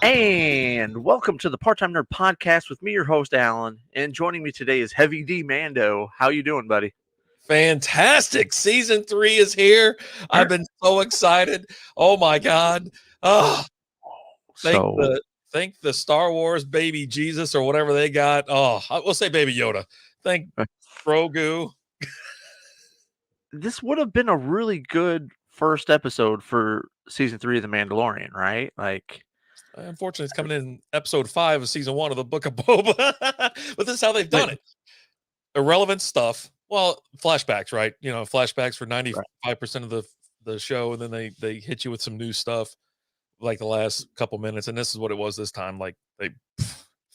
And welcome to the Part-Time Nerd Podcast with me, your host, Alan. And joining me today is Heavy D Mando. How you doing, buddy? Fantastic. Season 3 is here. I've been so excited. Oh my God. Oh, thank So the thank the Star Wars baby Jesus or whatever they got. Oh, I will say baby Yoda. Thank Grogu. this would have been a really good first episode for season 3 of The Mandalorian, right? Unfortunately, it's coming in episode 5 of season 1 of the Book of Boba. But this is how they've done it. Irrelevant stuff. Well, flashbacks, right? Flashbacks for 95% of the show, and then they hit you with some new stuff like the last couple minutes, and this is what it was this time. Like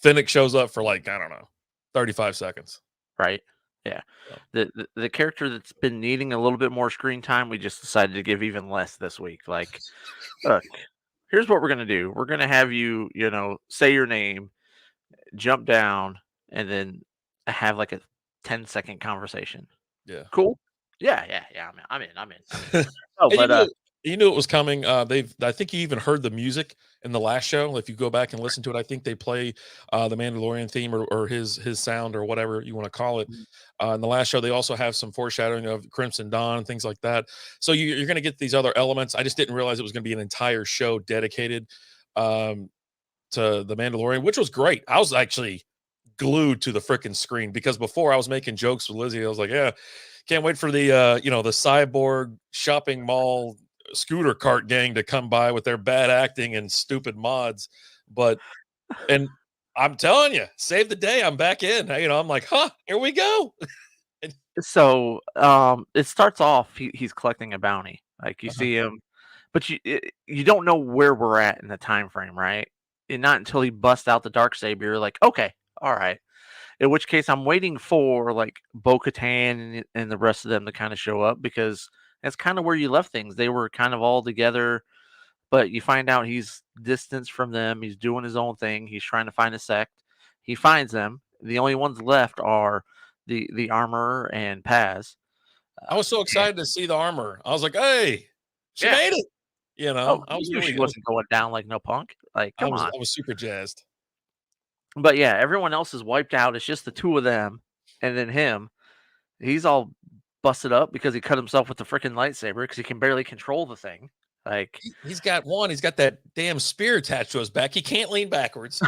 Finnick shows up for I don't know, 35 seconds. Right. Yeah. The character that's been needing a little bit more screen time, we just decided to give even less this week. Look, here's what we're gonna do. We're gonna have you, say your name, jump down, and then have like a 10-second conversation. Yeah. Cool. Yeah. I'm in. Oh, but you knew it was coming. I think you even heard the music in the last show. If you go back and listen to it, I think they play the Mandalorian theme or his sound or whatever you want to call it. In the last show, they also have some foreshadowing of Crimson Dawn and things like that. So you're going to get these other elements. I just didn't realize it was going to be an entire show dedicated to the Mandalorian, which was great. I was actually glued to the freaking screen because before I was making jokes with Lizzie. I was like, yeah, can't wait for the the cyborg shopping mall scooter cart gang to come by with their bad acting and stupid mods. And I'm telling you, save the day. I'm back in. I'm like, here we go. so it starts off. He's collecting a bounty. Like you see him, but you don't know where we're at in the time frame, right? And not until he busts out the Darksaber, you're like, okay, all right. In which case, I'm waiting for Bo-Katan and the rest of them to kind of show up because that's kind of where you left things. They were kind of all together, but you find out he's distanced from them. He's doing his own thing. He's trying to find a sect. He finds them. The only ones left are the armorer and Paz. I was so excited to see the armor. I was like, hey, she made it. I was really she wasn't going down like no punk. Come on. I was super jazzed. But yeah, everyone else is wiped out. It's just the two of them, and then him. He's all busted up because he cut himself with the freaking lightsaber because he can barely control the thing. He's got that damn spear attached to his back. He can't lean backwards.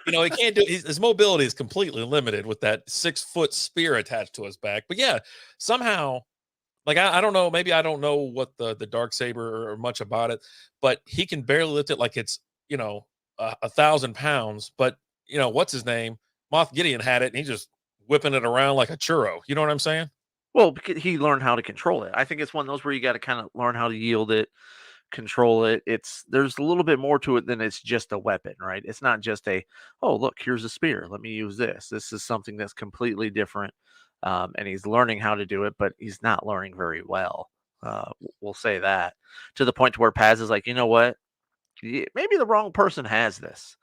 He can't do his mobility is completely limited with that 6-foot spear attached to his back. But yeah, somehow, I don't know, maybe I don't know what the Darksaber or much about it, but he can barely lift it like it's 1,000 pounds. But what's his name? Moff Gideon had it, and he's just whipping it around like a churro. You know what I'm saying? Well, because he learned how to control it. I think it's one of those where you got to kind of learn how to yield it, control it. There's a little bit more to it than it's just a weapon, right? It's not just oh, look, here's a spear. Let me use this. This is something that's completely different. And he's learning how to do it, but he's not learning very well. We'll say that to the point to where Paz is like, you know what? Maybe the wrong person has this.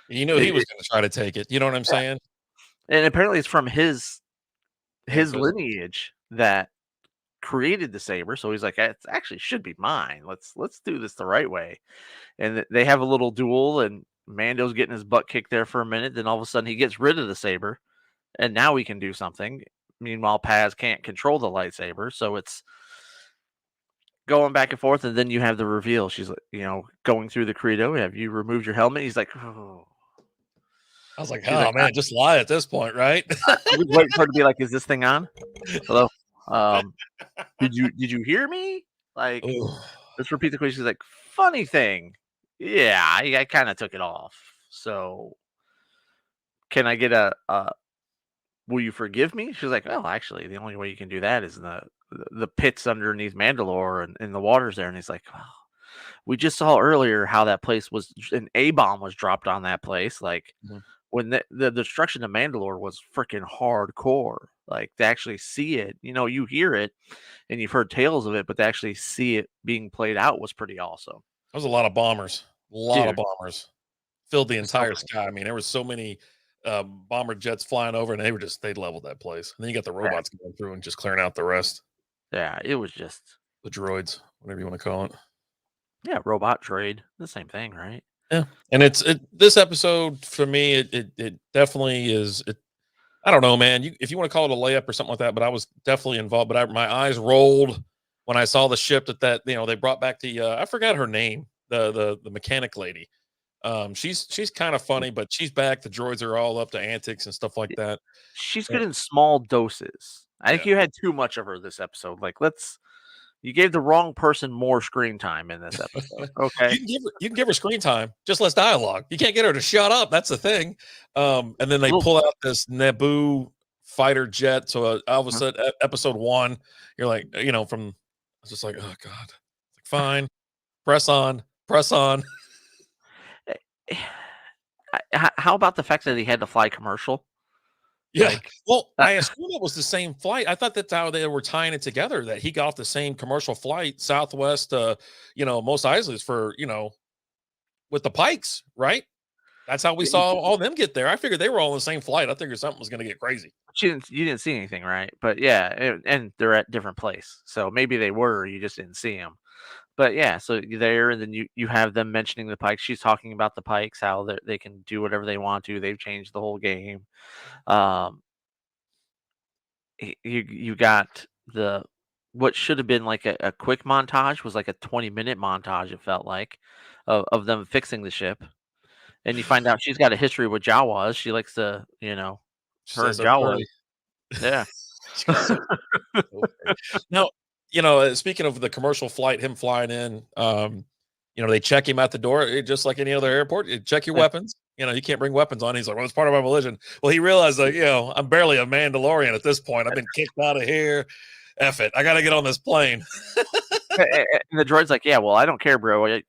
He was going to try to take it. You know what I'm saying? And apparently it's from his lineage that created the saber. So he's like, it actually should be mine. Let's do this the right way. And they have a little duel, and Mando's getting his butt kicked there for a minute. Then all of a sudden he gets rid of the saber, and now he can do something. Meanwhile, Paz can't control the lightsaber, so it's going back and forth. And then you have the reveal. She's going through the credo. Have you removed your helmet? He's like, oh. I was like, oh man, just lie at this point, right? I was waiting for her to be like, is this thing on? Hello? Did you hear me? Let's repeat the question. She's like, funny thing. Yeah, I kind of took it off. So can I get will you forgive me? She's like, well, actually, the only way you can do that is in the pits underneath Mandalore and in the waters there. And he's like, oh, we just saw earlier how that place was, an A-bomb was dropped on that place. When the destruction of Mandalore was freaking hardcore. To actually see it, you hear it and you've heard tales of it, but to actually see it being played out was pretty awesome. There was a lot of bombers. Of bombers. Filled the entire sky. I mean, there were so many bomber jets flying over, and they leveled that place. And then you got the robots going through and just clearing out the rest. Yeah, it was just the droids, whatever you want to call it. Yeah, robot droid, the same thing, right? Yeah, and this episode for me, it definitely is. I don't know, man. If you want to call it a layup or something like that, but I was definitely involved. But my eyes rolled when I saw the ship that they brought back the I forgot her name, the mechanic lady. She's kind of funny, but she's back. The droids are all up to antics and stuff like that. She's And good in small doses. I think yeah, you had too much of her this episode. Like, you gave the wrong person more screen time in this episode. Okay. you can give her screen time, just less dialogue. You can't get her to shut up. That's the thing. And then they Little, pull out this Naboo fighter jet. So all of a uh, sudden, episode one, you're like, from it's just like, oh god, like, fine, press on. how about the fact that he had to fly commercial? Yeah. Like, Well, uh, I assume it was the same flight. I thought that's how they were tying it together. That he got off the same commercial flight, Southwest, Mos Eisley's for with the Pikes, right? That's how we saw all them get there. I figured they were all on the same flight. I figured something was going to get crazy. you didn't see anything, right? But yeah, and they're at different place, so maybe they were. You just didn't see them. But yeah, so you're there, and then you have them mentioning the Pikes. She's talking about the Pikes, how they can do whatever they want to. They've changed the whole game. Um, you got the what should have been like a quick montage was like a 20-minute montage. It felt like of them fixing the ship, and you find out she's got a history with Jawas. She likes to, She her says and so Jawas. pretty. Yeah. She goes so pretty. Now, speaking of the commercial flight, him flying in, they check him at the door, just like any other airport. Check your weapons. You can't bring weapons on. He's like, well, it's part of my religion. Well, he realized, like, I'm barely a Mandalorian at this point. I've been kicked out of here. F it. I got to get on this plane. And the droid's like, "Yeah, well, I don't care, bro. You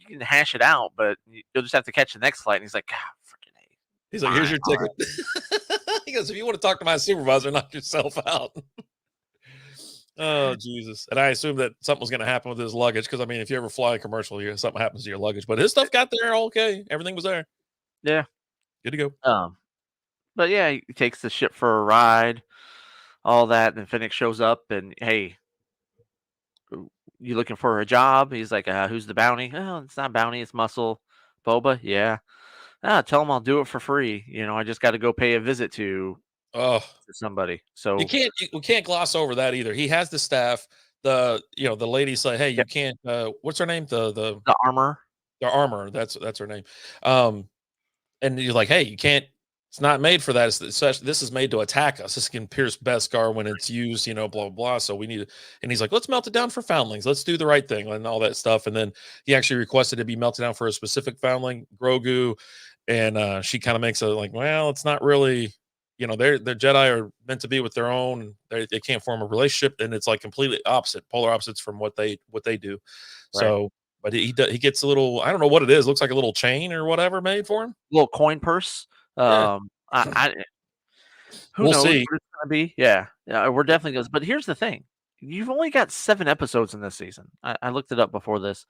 can hash it out, but you'll just have to catch the next flight." And he's like, "God, freaking A. He's like, here's Fine, your all right." ticket. He goes, if you want to talk to my supervisor, knock yourself out. Oh, Jesus. And I assume that something was going to happen with his luggage because, I mean, if you ever fly a commercial, something happens to your luggage. But his stuff got there okay. Everything was there. Yeah. Good to go. But yeah, he takes the ship for a ride, all that, and then Finnick shows up and, "Hey, you looking for a job?" He's like, "Who's the bounty?" "Oh, it's not bounty, it's muscle." "Boba?" "Yeah." Tell him I'll do it for free. I just got to go pay a visit Oh, to somebody." you So, can't, we can't gloss over that either. He has the staff. The lady say, hey, yeah, you can't, what's her name? the armor. The armor. That's her name. Um, and you're like, hey, you can't. It's not made for that. This is made to attack us. This can pierce Beskar when it's used. Blah blah blah. So we need it. And he's like, let's melt it down for foundlings. Let's do the right thing and all that stuff. And then he actually requested to be melted down for a specific foundling, Grogu. And she kind of makes it like, well, it's not really. They're Jedi are meant to be with their own. They can't form a relationship, and it's like completely opposite, polar opposites from what they do. Right. So, but he gets a little. I don't know what it is. Looks like a little chain or whatever made for him. Little coin purse. Yeah. I who We'll knows see. what it's gonna be? Yeah, yeah, we're definitely goes. But here's the thing: you've only got 7 episodes in this season. I looked it up before this,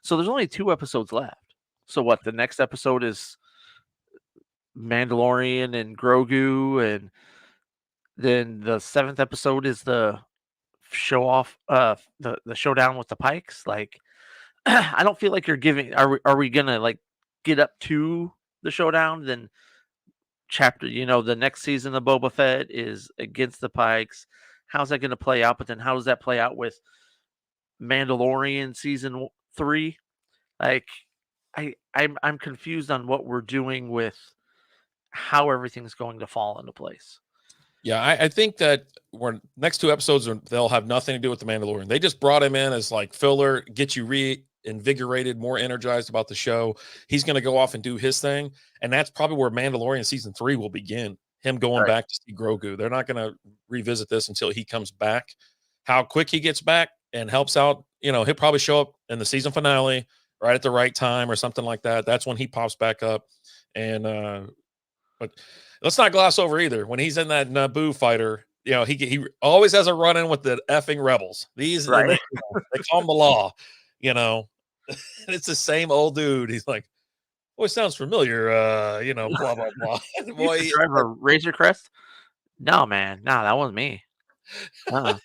so there's only 2 episodes left. So what? The next episode is Mandalorian and Grogu, and then the 7th episode is the show off, the showdown with the Pikes. Like, I don't feel like you're giving. Are we gonna like get up to the showdown? Then chapter, the next season of Boba Fett is against the Pikes. How's that going to play out? But then how does that play out with Mandalorian season 3? Like, I'm confused on what we're doing with how everything's going to fall into place. Yeah, I think that we're next 2 episodes they'll have nothing to do with the Mandalorian. They just brought him in as like filler, get you reinvigorated, more energized about the show. He's going to go off and do his thing, and that's probably where Mandalorian season 3 will begin. Him going Right. back to see Grogu. They're not going to revisit this until he comes back. How quick he gets back and helps out, he'll probably show up in the season finale right at the right time or something like that. That's when he pops back up, and but let's not gloss over either. When he's in that Naboo fighter, he always has a run in with the effing rebels. These and Right. they call him the law. You know, it's the same old dude. He's like, boy, sounds familiar. Blah blah blah. You used to Boy, drive a Razor Crest? No, man. No, that wasn't me. Uh-uh.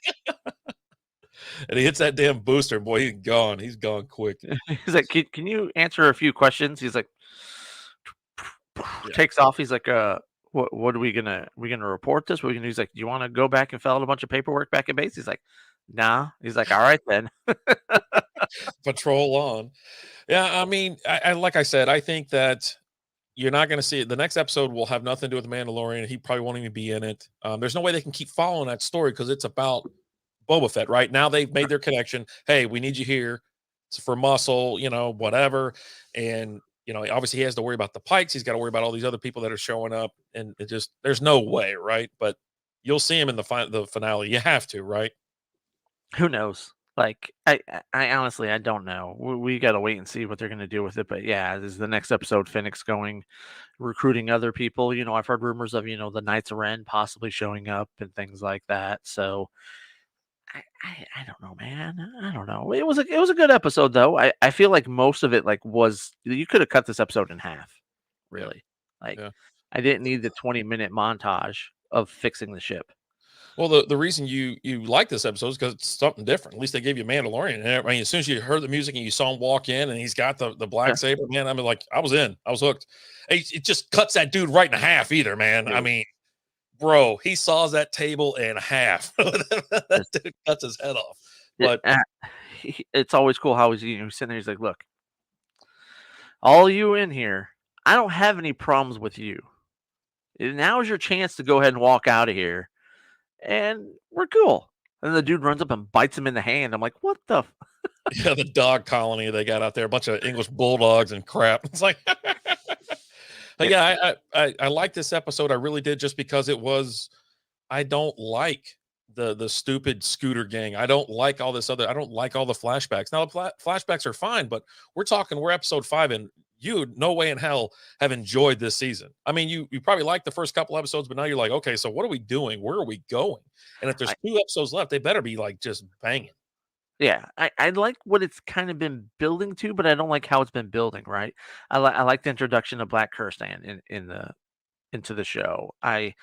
And he hits that damn booster, boy, he's gone. He's gone quick. He's like, can you answer a few questions? He's like, Yeah. takes off. He's like, what are we gonna report this? He's like, you want to go back and fill out a bunch of paperwork back at base? He's like, nah. He's like, all right then. Patrol on. Yeah, I mean, I like I said, I think that you're not going to see it. The next episode will have nothing to do with the Mandalorian. He probably won't even be in it. There's no way they can keep following that story because it's about Boba Fett, right? Now they've made their connection. Hey, we need you here. It's for muscle, whatever. And obviously he has to worry about the Pikes. He's got to worry about all these other people that are showing up, and it just there's no way, right? But you'll see him in the finale. You have to, right? Who knows? Like, I honestly, I don't know. We got to wait and see what they're going to do with it. But yeah, is the next episode Phoenix going recruiting other people? I've heard rumors of the Knights of Ren possibly showing up and things like that. So I don't know, man. I don't know. It was a good episode though. I feel like most of it was you could have cut this episode in half, Yeah, really. Like yeah. I didn't need the 20-minute montage of fixing the ship. Well, the reason you like this episode is because it's something different. At least they gave you Mandalorian. And I mean, as soon as you heard the music and you saw him walk in and he's got the Yeah, black saber, man, I mean, like I was in, I was hooked. It just cuts that dude right in half, either, man. I dude. mean, bro, he saws that table in half. That Just, dude cuts his head off. it, But uh, it's always cool how he's sitting there. He's like, "Look, all you in here, I don't have any problems with you. Now is your chance to go ahead and walk out of here, and we're cool." And the dude runs up and bites him in the hand. I'm like, "What the?" yeah, the dog colony they got out there, a bunch of English bulldogs and crap. It's like, but Yeah, yeah, I like this episode. I really did, just because it was. I don't like the stupid scooter gang. I don't like all this other. I don't like all the flashbacks. Now the flashbacks are fine, but we're episode 5, and you no way in hell have enjoyed this season. I mean, you probably liked the first couple episodes, but now you're like, okay, so what are we doing? Where are we going? And if there's I 2 episodes left, they better be like just banging. Yeah, I like what it's kind of been building to, but I don't like how it's been building, right? I like the introduction of Black Kirsten in the into the show. I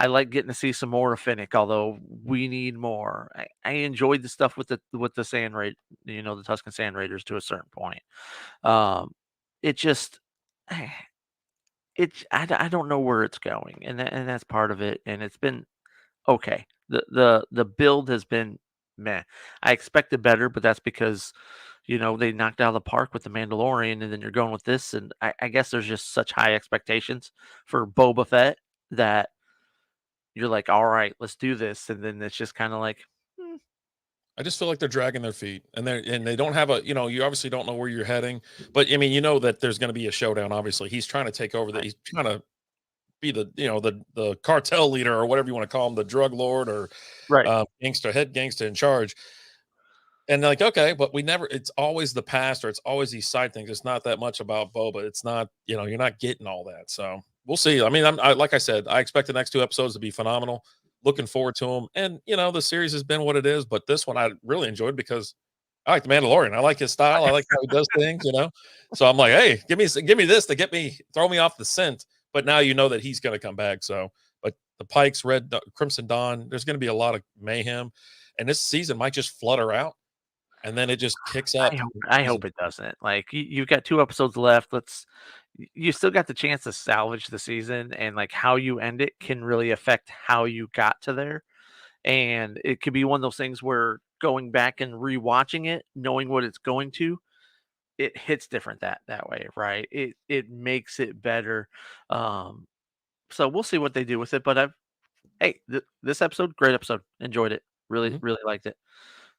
like getting to see some more of Finnick, although we need more. I enjoyed the stuff with the Sand Raid, the Tuscan Sand Raiders to a certain point. Um, it just I don't know where it's going, and that's part of it. And it's been okay. The build has been meh. I expected better, but that's because they knocked out of the park with the Mandalorian, and then you're going with this, and I guess there's just such high expectations for Boba Fett that you're like, all right, let's do this, and then it's just kind of like, "Hmm, I just feel like they're dragging their feet, and they don't have a, you obviously don't know where you're heading, but I mean, you know that there's going to be a showdown. Obviously, he's trying to take over right, he's trying to be the cartel leader, or whatever you want to call him, the drug lord, or right, head gangster in charge. And like, okay, but it's always the past, or it's always these side things. It's not that much about Boba. It's not, you're not getting all that. So we'll see. I mean, like I said, I expect the next 2 episodes to be phenomenal. Looking forward to them. And, the series has been what it is, but this one I really enjoyed because I like the Mandalorian. I like his style. I like how he does things. So I'm like, hey, give me this to throw me off the scent. But now you know that he's going to come back. So, but the Pikes, Crimson Dawn, there's going to be a lot of mayhem, and this season might just flutter out, and then it just kicks I up. hope I Season hope it doesn't. Like you've got 2 episodes left. You still got the chance to salvage the season, and like how you end it can really affect how you got to there. And it could be one of those things where going back and rewatching it, knowing what it's going to, it hits different that way, right? It makes it better. Um, so we'll see what they do with it. But this episode, great episode, enjoyed it, really Mhm. really liked it.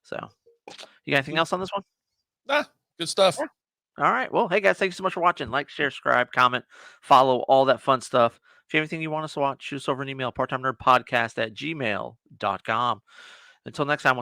So you got anything else on this one? Ah, good stuff. Yeah. All right. Well, hey guys, thank you so much for watching. Like, share, subscribe, comment, follow, all that fun stuff. If you have anything you want us to watch, shoot us over an email, parttimenerdpodcast@gmail.com. Until next time.